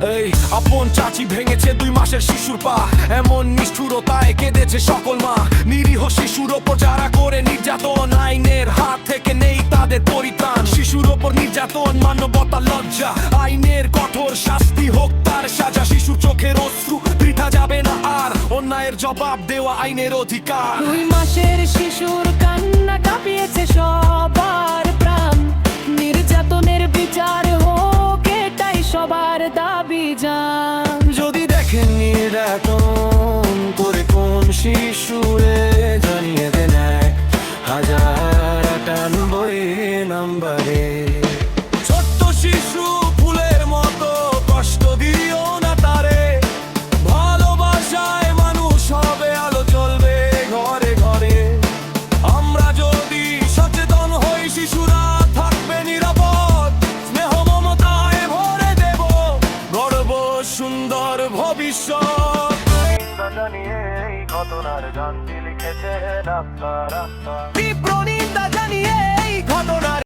এই আপন চাচি ভেঙেছে 2 মাসের শিশুর পা, এমন নিষ্ঠুরতায় কেঁদেছে সকল মা। নিরীহ শিশুর ওপর যারা করে নির্যাতন, আইনের হাত থেকে নেই তাদের পরিত্রাণ। শিশুর ওপর নির্যাতন মানবতা লজ্জা, আইনের কঠোর শাস্তি হোক তার সাজা। শিশুর চোখের অশ্রু বৃথা যাবে না আর, অন্যায়ের জবাব দেওয়া আইনের অধিকার। 2 মাসের শিশুর কান্না কাঁপিয়েছে সবার প্রাণ, নির্যাতনের বিচার হোক এটাই সবার দাবি জান। যদি দেখেন নির্যাতন করে কোন শিশুরে, জানিয়ে দেন 1098 নম্বরে। ছোট্ট শিশু ফুলের মতো, কষ্ট দিও না তারে, ভালোবাসায় মানুষ হবে, আলো জ্বলবে ঘরে ঘরে। আমরা যদি সচেতন হই, শিশুরা থাকবে নিরাপদ, স্নেহ মমতায় ভরে দেব গর্ব সুন্দর ভবিষ্যৎ। জানিয়ে এই ঘটনার গানটি লিখেছেন আপনারা, তীব্র নিন্দা জানিয়ে